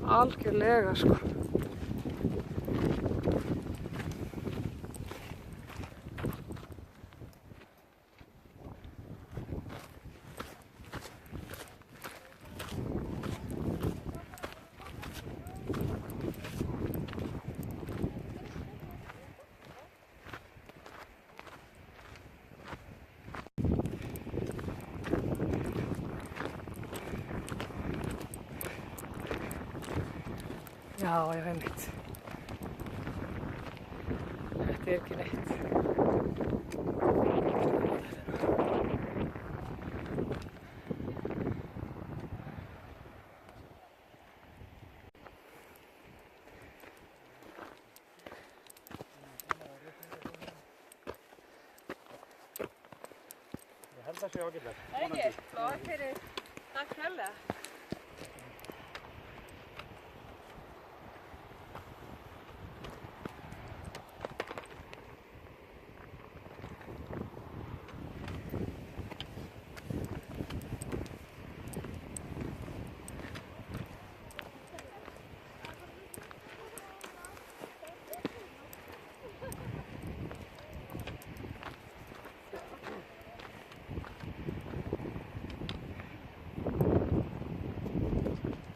Algjörlega, sko. Já, einmitt. Þetta ekki neitt. Ég held að það sé ágætlega. Ekki? Flott fyrir. Takk hérlega.